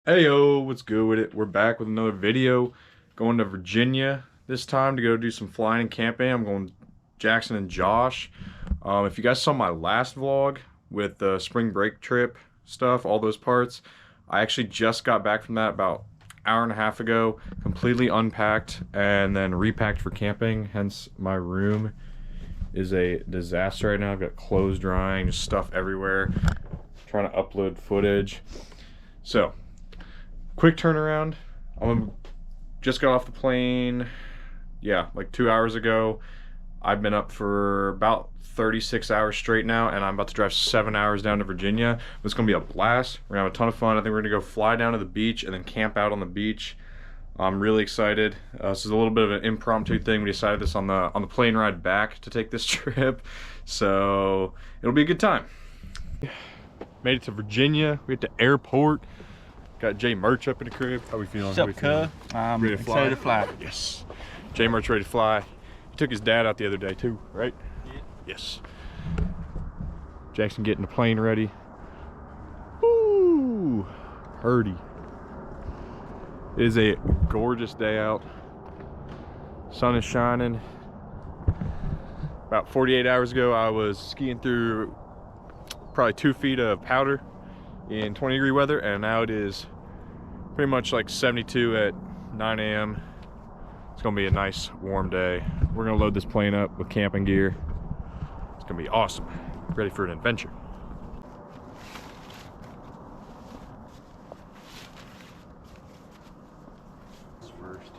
Heyo, what's good with it? We're back with another video. Going to Virginia this time to go do some flying and camping. I'm going with Jackson and Josh. If you guys saw my last vlog with the spring break trip stuff, all those parts, I actually just got back from that about an hour and a half ago, completely unpacked and then repacked for camping. Hence, my room is a disaster right now. I've got clothes drying, just stuff everywhere, trying to upload footage. So, quick turnaround. Just got off the plane, yeah, like 2 hours ago. I've been up for about 36 hours straight now, and I'm about to drive 7 hours down to Virginia. It's gonna be a blast. We're gonna have a ton of fun. I think we're gonna go fly down to the beach and then camp out on the beach. I'm really excited. This is a little bit of an impromptu thing. We decided this on the plane ride back to take this trip, so it'll be a good time. Made it to Virginia. We at the airport. Got Jay Merch up in the crib. How we feeling? What's up, cuz? I'm ready to fly? Excited to fly. Yes. Jay Merch ready to fly. He took his dad out the other day too, right? Yeah. Yes. Jackson getting the plane ready. Woo! Purdy. It is a gorgeous day out. Sun is shining. About 48 hours ago, I was skiing through probably 2 feet of powder in 20-degree weather, and now it is pretty much like 72 at 9 a.m. It's gonna be a nice warm day. We're gonna load this plane up with camping gear. It's gonna be awesome. Ready for an adventure. First.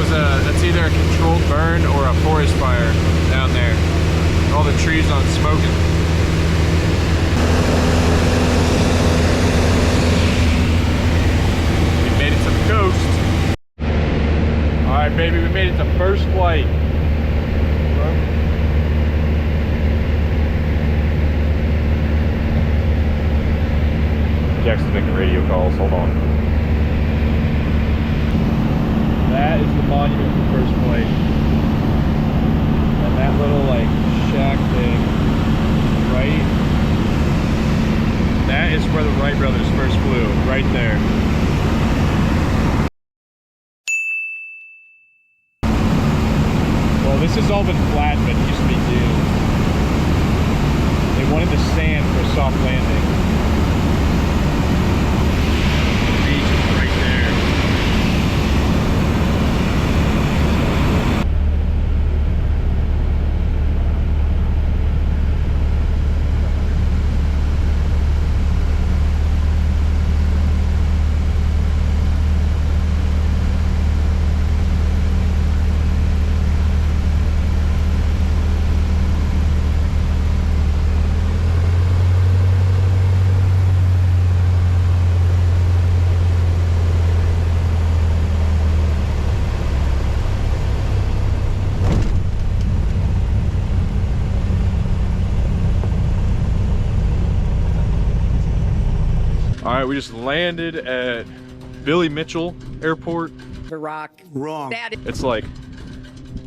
That's either a controlled burn or a forest fire down there. All the trees on smoking. We made it to the coast. Alright baby, we made it to first flight. Jackson's making radio calls, hold on. That is the monument for first flight. And that little like shack thing, right? That is where the Wright brothers first flew, right there. Well, this has all been flat, but it used to be dunes. They wanted the sand for a soft landing. The beach is right there. All right, we just landed at Billy Mitchell Airport. The Rock. Wrong. It's like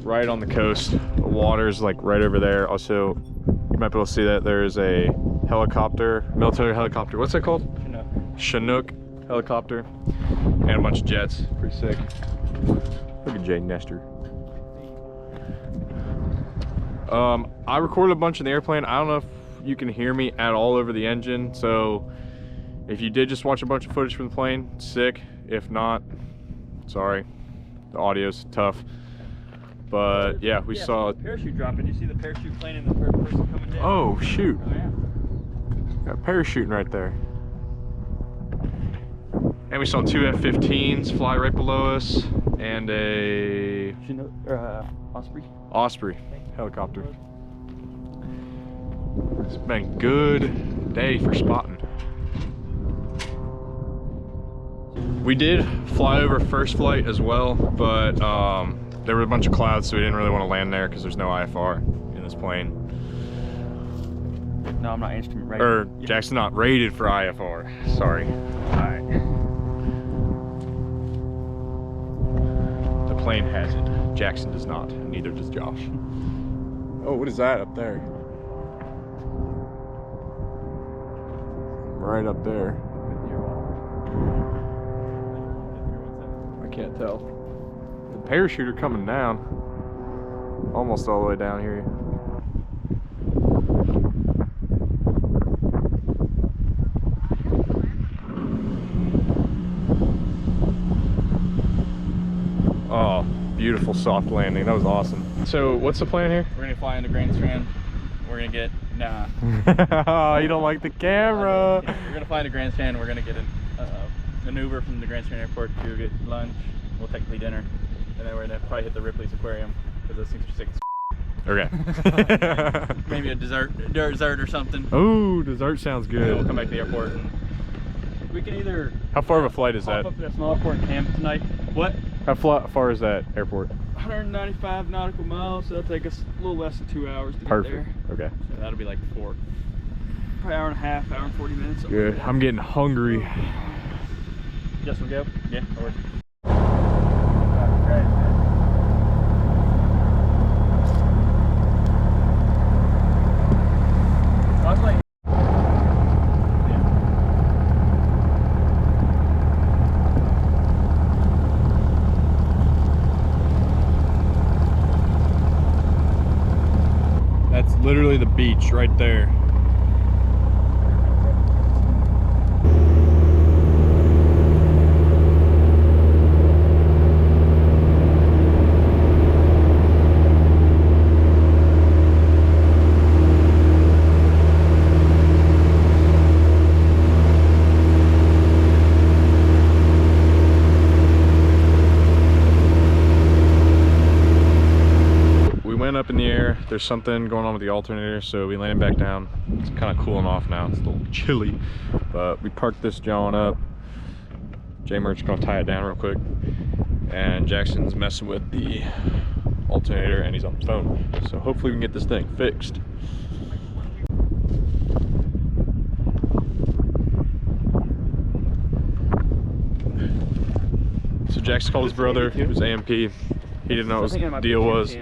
right on the coast. The water's like right over there. Also, you might be able to see that there's a helicopter, military helicopter. What's that called? Chinook helicopter. And a bunch of jets. Pretty sick. Look at Jay Nestor. I recorded a bunch in the airplane. I don't know if you can hear me at all over the engine. So if you did just watch a bunch of footage from the plane, sick. If not, sorry. The audio's tough. But yeah, we saw parachute dropping. You see the parachute plane and the first person coming down? Oh shoot. Oh, yeah. Got parachuting right there. And we saw 2 F-15s fly right below us and a Osprey. Osprey helicopter. It's been a good day for spotting. We did fly over first flight as well, but there were a bunch of clouds, so we didn't really want to land there because there's no IFR in this plane. No, I'm not instrument rated. Or Jackson's not rated for IFR. Sorry. Alright. The plane has it. Jackson does not. Neither does Josh. Oh, what is that up there? Right up there. I can't tell. The parachuter coming down. Almost all the way down here. Oh, beautiful soft landing. That was awesome. So what's the plan here? We're gonna fly into Grand Strand. We're gonna get Oh, you don't like the camera. We're gonna fly into Grand Strand. We're gonna get an Uber from the Grand Strand Airport to get lunch. Well, technically dinner, and then we're gonna probably hit the Ripley's Aquarium because those things are sick as Okay. maybe a dessert or something. Oh, dessert sounds And then we'll good. come back to the airport. And we can either How far of a flight is pop that? up to that small airport and camp tonight. What? How far is that airport? 195 nautical miles, so that'll take us a little less than 2 hours to get Perfect. there. Okay. So that'll be like probably hour and a half, hour and 40 minutes. Good. I'm getting hungry. Just we'll go? Yeah, that works. That's literally the beach right there. Up in the air. There's something going on with the alternator, so we landed back down. It's kind of cooling off now. It's a little chilly, but we parked this John up. J-Merch's gonna tie it down real quick, and Jackson's messing with the alternator and he's on the phone, so hopefully we can get this thing fixed. So Jackson called his brother, who's AMP. He didn't know what the deal was.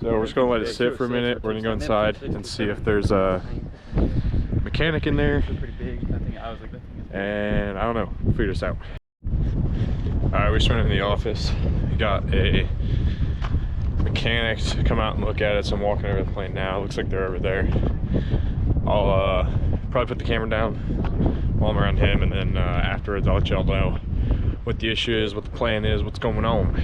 So we're just gonna let it sit for a minute. We're gonna go inside and see if there's a mechanic in there. And I don't know, we'll figure this out. All right, we just went in the office. We got a mechanic to come out and look at it. So I'm walking over the plane now. It looks like they're over there. I'll probably put the camera down while I'm around him, and then afterwards I'll let y'all know what the issue is, what the plan is, what's going on.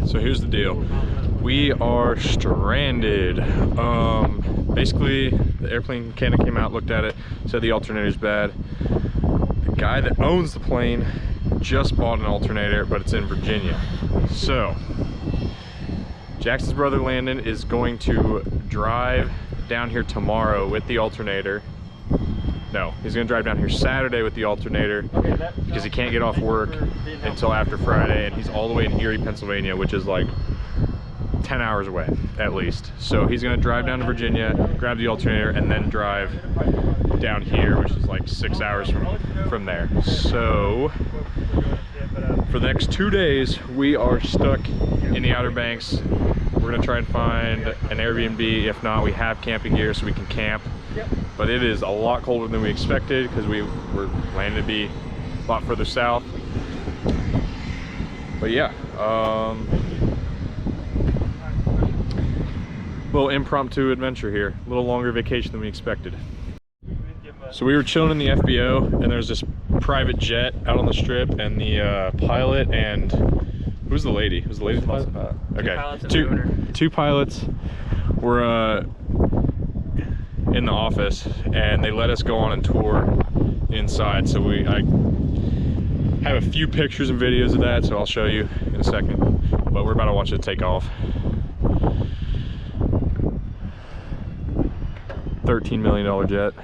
So here's the deal. We are stranded. Basically, the airplane mechanic came out, looked at it, said the alternator's bad. The guy that owns the plane just bought an alternator, but it's in Virginia. So, Jackson's brother Landon is going to drive down here tomorrow with the alternator. No, he's gonna drive down here Saturday with the alternator because he can't get off work until after Friday, and he's all the way in Erie, Pennsylvania, which is like 10 hours away at least. So he's gonna drive down to Virginia, grab the alternator, and then drive down here, which is like 6 hours from there. So for the next 2 days, we are stuck in the Outer Banks. We're gonna try and find an Airbnb. If not, we have camping gear so we can camp. But it is a lot colder than we expected because we were planning to be a lot further south. But yeah, little impromptu adventure here. A little longer vacation than we expected. So we were chilling in the FBO, and there's this private jet out on the strip, and the pilot and who's the lady? Was the lady the pilot? Okay, two pilots were in the office, and they let us go on a tour inside. So I have a few pictures and videos of that, so I'll show you in a second. But we're about to watch it take off. $13 million jet.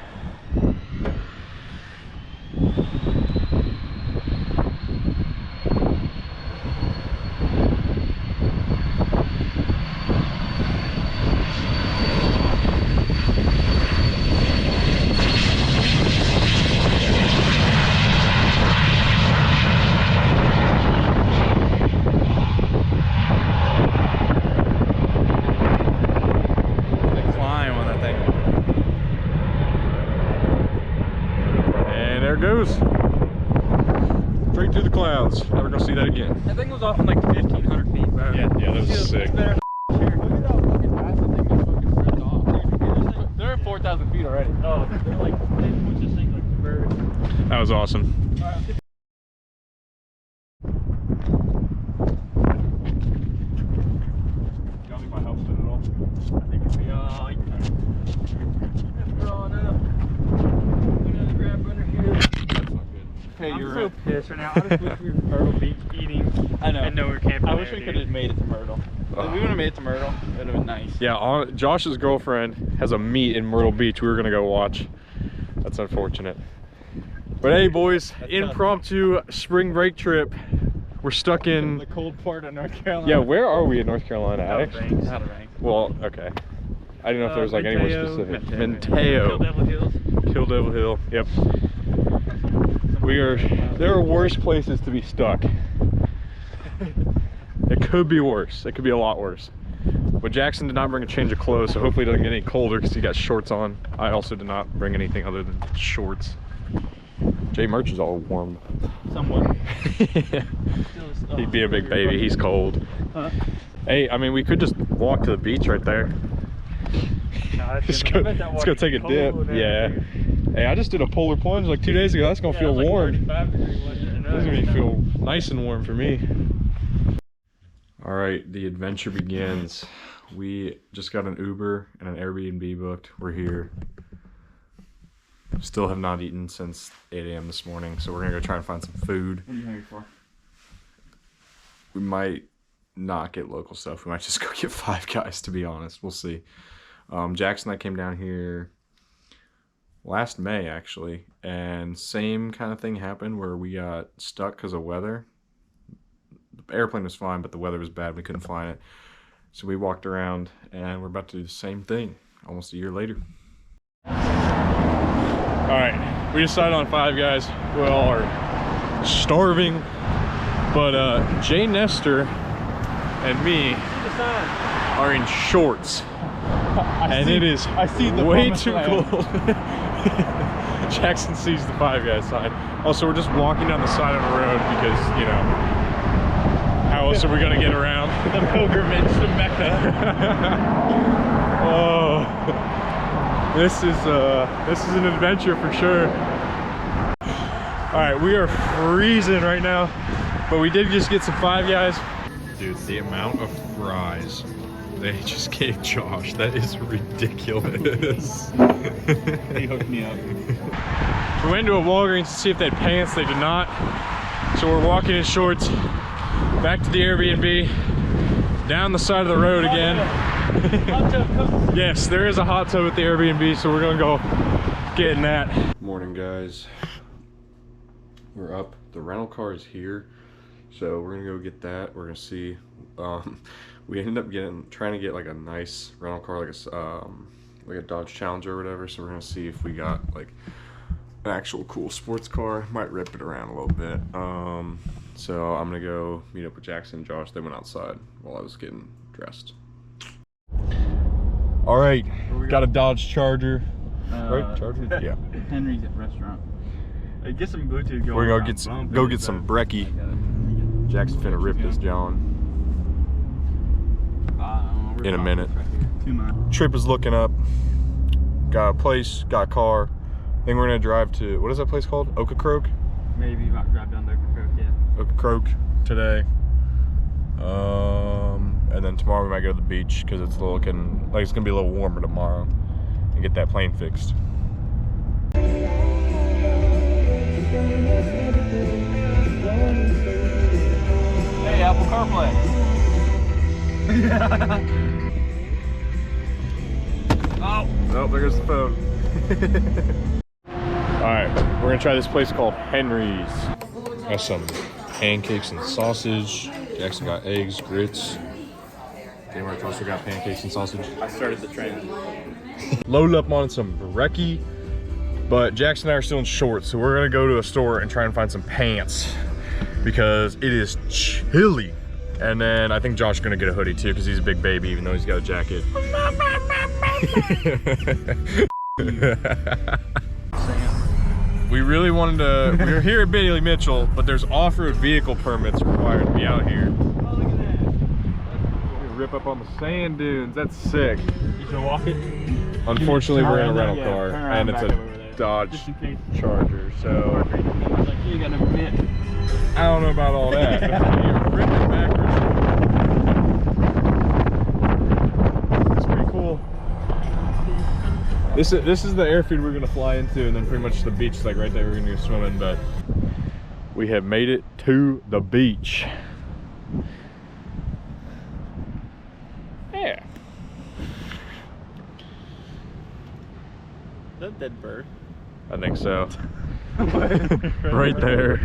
Goes straight through the clouds. Never gonna see that again. That thing was off in like 1,500 feet, bro. Yeah, that was sick. Look at that fucking pass that thing just fucking ripped off. They're at 4,000 feet already. Oh, they're like, they push this thing like a bird. That was awesome. Got me my helmet at all? I think it'd be alright. It's growing up. Another grab under here. Hey, I'm so pissed right now. I just wish we were Myrtle Beach eating. I know. And no, we were camping. I wish we could have made it to Myrtle. If we would have made it to Myrtle, it would have been nice. Yeah, Josh's girlfriend has a meet in Myrtle Beach we were gonna go watch. That's unfortunate. But hey, boys, impromptu spring break trip. We're stuck in the cold part of North Carolina. Yeah, where are we in North Carolina? Outer Banks. Outer Banks. Well, okay. I didn't know if there was like anywhere specific. Kill Devil Hills. Kill Devil Hill. Yep. There are worse places to be stuck. It could be worse. It could be a lot worse. But Jackson did not bring a change of clothes, so hopefully it doesn't get any colder because he got shorts on. I also did not bring anything other than shorts. Jay Merch is all warm. Somewhat. He'd be a big baby. He's cold. Huh? Hey, I mean, we could just walk to the beach right there. No, let's go take a dip. Yeah. Hey, I just did a polar plunge like 2 days ago. That's gonna feel warm. This is gonna feel nice and warm for me. All right, the adventure begins. We just got an Uber and an Airbnb booked. We're here. Still have not eaten since 8 a.m. this morning, so we're gonna go try and find some food. What are you hungry for? We might not get local stuff. We might just go get Five Guys, to be honest. We'll see. Jackson and I came down here last May, actually, and same kind of thing happened where we got stuck because of weather. The airplane was fine, but the weather was bad. We couldn't fly it. So we walked around, and we're about to do the same thing almost a year later. All right, we decided on Five Guys. We all are starving, but Jay Nestor and me are in shorts. It is way too cold. Jackson sees the Five Guys sign. Also, we're just walking down the side of the road because, you know, how else are we gonna get around? The pilgrimage to Mecca. Oh, this is an adventure for sure. All right, we are freezing right now, but we did just get some Five Guys. Dude, the amount of fries they just gave Josh, that is ridiculous. He hooked me up. We went to a Walgreens to see if they had pants. They did not. So we're walking in shorts back to the Airbnb, down the side of the road again. Yes, there is a hot tub at the Airbnb, so we're gonna go get in that. morning, guys. We're up. The rental car is here, so we're gonna go get that. We're gonna see. We ended up trying to get like a nice rental car, like a Dodge Challenger or whatever. So we're gonna see if we got like an actual cool sports car. Might rip it around a little bit. So I'm gonna go meet up with Jackson and Josh. They went outside while I was getting dressed. All right, got a Dodge Charger. Right, Charger? Yeah. Henry's at restaurant. Hey, get some Bluetooth going. We're gonna go get some brekkie. Jackson finna rip this John in a minute. Trip is looking up. Got a place, got a car. I think we're gonna drive to, what is that place called? Ocracoke? Maybe about drive down to Ocracoke, yeah. Ocracoke today. And then tomorrow we might go to the beach because it's looking like it's gonna be a little warmer tomorrow and get that plane fixed. Hey, Apple CarPlay. Oh, there goes the phone. Alright, we're gonna try this place called Henry's. Got some pancakes and sausage. Jackson got eggs, grits. Kmart also got pancakes and sausage. I started the trend. Loaded up on some brekkie, but Jackson and I are still in shorts, so we're gonna go to a store and try and find some pants because it is chilly. And then I think Josh is gonna get a hoodie too because he's a big baby, even though he's got a jacket. We really wanted to, we were here at Bailey Mitchell, but there's off-road vehicle permits required to be out here. Oh, look at that. Rip up on the sand dunes, that's sick. You should walk it. Unfortunately, we're in a rental car, and it's a Dodge Charger, so like you gotta admit. I don't know about all that. Rip it backwards. It's pretty cool. This is the airfield we're gonna fly into, and then pretty much the beach is like right there. We're gonna go swimming, but we have made it to the beach. Yeah. Is that dead bird? I think so. Right there.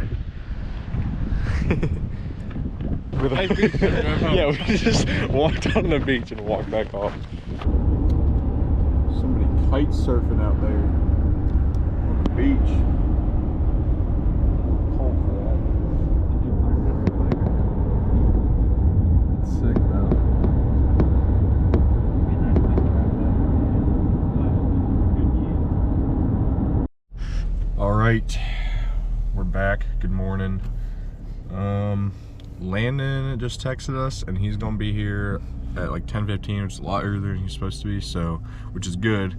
Yeah, we just walked on the beach and walked back off. Somebody kite surfing out there on the beach. Cold for that. It's sick though. All right, we're back. Good morning. Landon just texted us, and he's gonna be here at like 10:15, which is a lot earlier than he's supposed to be, so which is good.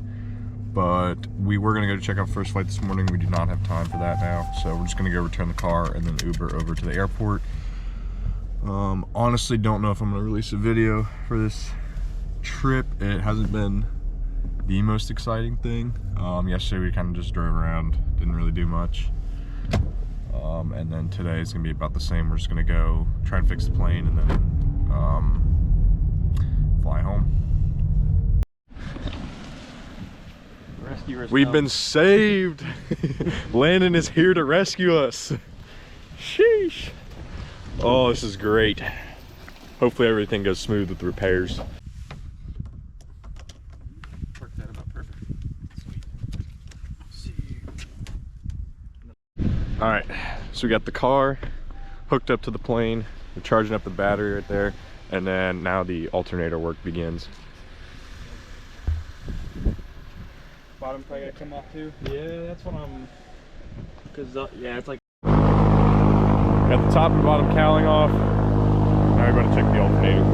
But we were gonna go check out first flight this morning. We do not have time for that now, so we're just gonna go return the car and then Uber over to the airport. Honestly, don't know if I'm gonna release a video for this trip. It hasn't been the most exciting thing. Yesterday we kind of just drove around, didn't really do much. And then today is gonna be about the same. We're just gonna go try and fix the plane and then fly home. We've been saved. Landon is here to rescue us. Sheesh. Oh, this is great. Hopefully everything goes smooth with the repairs. Worked out about perfect. Sweet. All right, so we got the car hooked up to the plane. We're charging up the battery right there, and then now the alternator work begins. Bottom probably gotta come off too. Yeah, that's what I'm. Cause yeah, it's like. Got the top and bottom cowling off. Now we're going to check the alternator.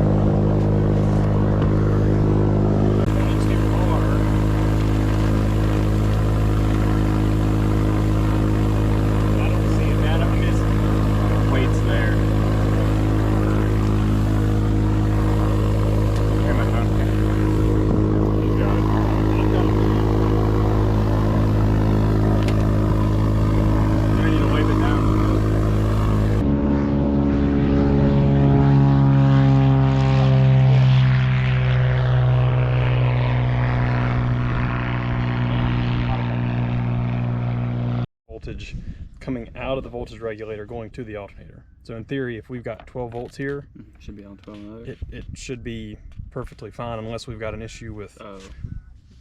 voltage coming out of the voltage regulator going to the alternator. So in theory, if we've got 12 volts here, should be on 12 and it should be perfectly fine, unless we've got an issue with,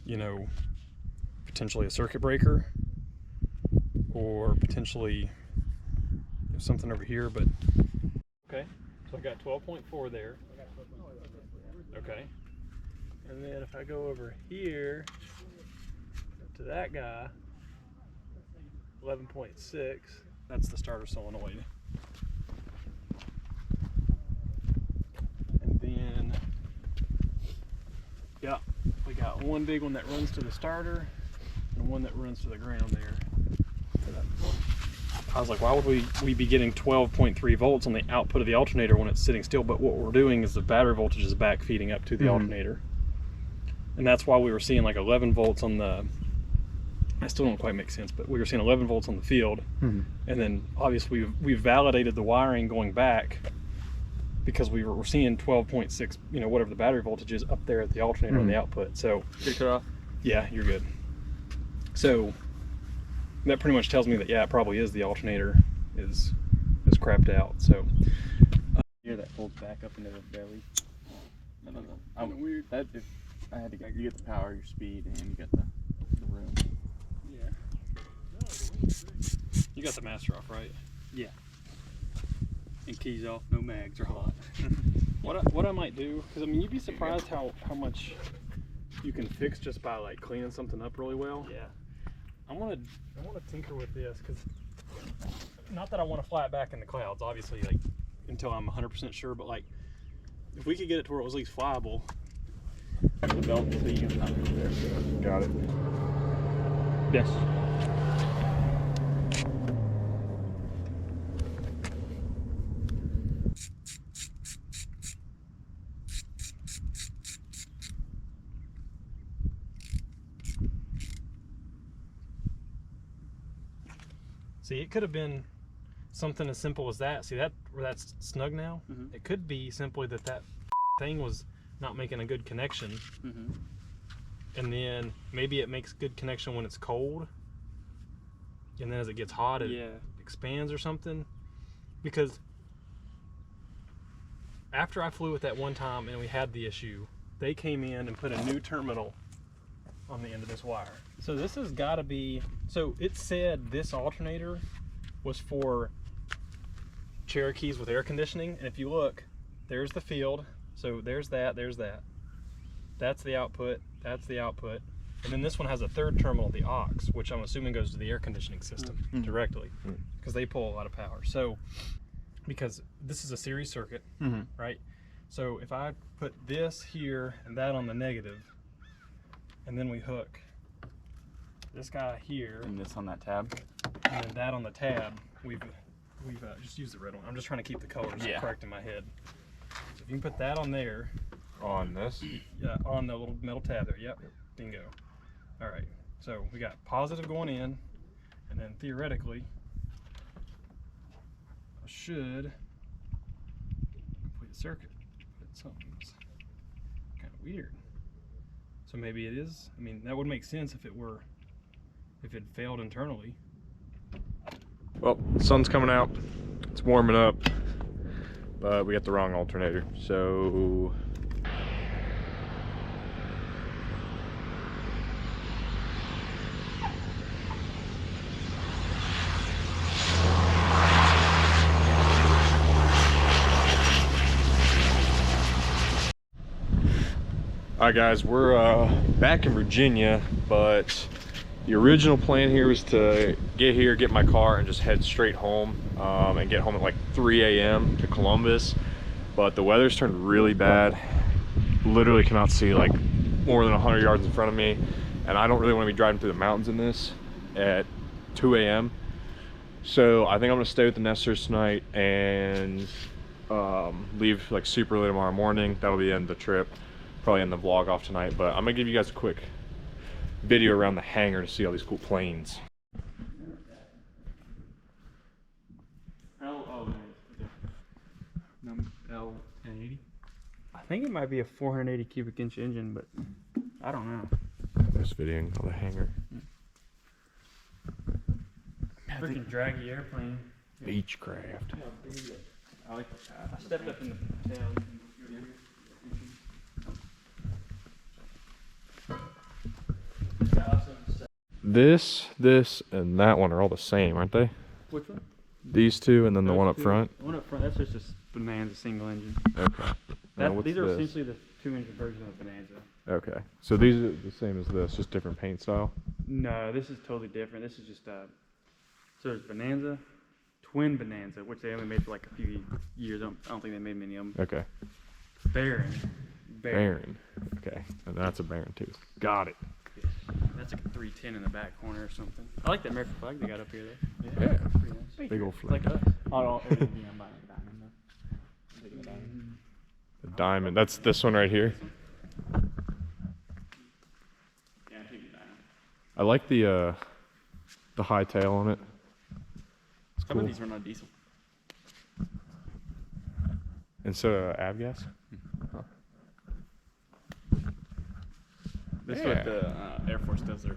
you know, potentially a circuit breaker or potentially something over here. But okay, so I got 12.4 there. Okay, and then if I go over here to that guy, 11.6, that's the starter solenoid. And then, yeah, we got one big one that runs to the starter and one that runs to the ground there. I was like, why would we be getting 12.3 volts on the output of the alternator when it's sitting still? But what we're doing is the battery voltage is back feeding up to the alternator. And that's why we were seeing like 11 volts on the, I still don't quite make sense, but we were seeing 11 volts on the field. And then obviously we've validated the wiring going back, because we're seeing 12.6, you know, whatever the battery voltage is up there at the alternator on the output. So, Did it cut off? Yeah, you're good. So that pretty much tells me that, yeah, it probably is the alternator is crapped out. So Here that folds back up into the belly. No. I'm weird. That if I had to get, you get the power, your speed, and you get the room. yeah, you got the master off, right? Yeah. And keys off, no mags are hot. What I might do, because I mean, you'd be surprised how much you can fix just by like cleaning something up really well. Yeah. I want to tinker with this, because not that I want to fly it back in the clouds, obviously, like until I'm 100% sure, but like if we could get it to where it was at least flyable. The belt so you can knock it there. Got it. Yes. See, it could have been something as simple as that. See that where that's snug now? It could be simply that thing was not making a good connection. And then maybe it makes good connection when it's cold. And then as it gets hot, it expands or something. Because after I flew it that one time and we had the issue, they came in and put a new terminal on the end of this wire. So this has got to be, so it said this alternator was for Cherokees with air conditioning, and if you look, there's the field, so there's that, that's the output, and then this one has a third terminal, the aux, which I'm assuming goes to the air conditioning system directly, because they pull a lot of power. So because this is a series circuit, right? So if I put this here and that on the negative, and then we hook this guy here, And this on that tab. and then that on the tab, we've just used the red one. I'm just trying to keep the colors correct in my head. So if you can put that on there, On this? yeah, on the little metal tab there, yep, bingo. All right, so we got positive going in, and then theoretically, I should complete the circuit, but something's kind of weird. So maybe it is, I mean, that would make sense if it failed internally. Well, the sun's coming out. It's warming up, but we got the wrong alternator. So all right, guys, we're back in Virginia, but the original plan here was to get here, get my car, and just head straight home, and get home at like 3 a.m. to Columbus. But the weather's turned really bad. Literally cannot see like more than 100 yards in front of me, and I don't really want to be driving through the mountains in this at 2 a.m. So I think I'm gonna stay with the Nesters tonight and leave like super early tomorrow morning. That'll be the end of the trip. Probably end the vlog off tonight, but I'm gonna give you guys a quick video around the hangar to see all these cool planes. L1080. I think it might be a 480 cubic inch engine, but I don't know. This videoing all the hangar. freaking draggy airplane. Beechcraft. I like the path. I stepped up in the tail. This, and that one are all the same, aren't they? Which one? These two, and then the one up front. The one up front, that's just a Bonanza single engine. Okay. Now, what's These are this? essentially the 2-engine version of the Bonanza. Okay. So these are the same as this, just different paint style? No, this is totally different. This is just so there's Bonanza, Twin Bonanza, which they only made for like a few years. I don't think they made many of them. Okay. Baron. Okay. And that's a Baron too. Got it. Yes. That's like a 310 in the back corner or something. I like the American flag they got up here though. Yeah. Pretty nice. Big old It's flag. like us. Oh, I'm buying a diamond though. I'm taking a diamond. The diamond. That's this one right here. Yeah, I think the diamond. I like the high tail on it. It's How cool. about these run on diesel? Instead of avgas? Huh. This is Yeah. what the Air Force does their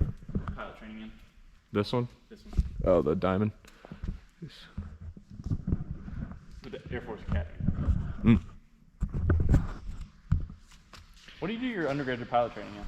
pilot training in. This one? This one. Oh, the diamond. With the Air Force Academy. Mm. What do you do your undergraduate pilot training in?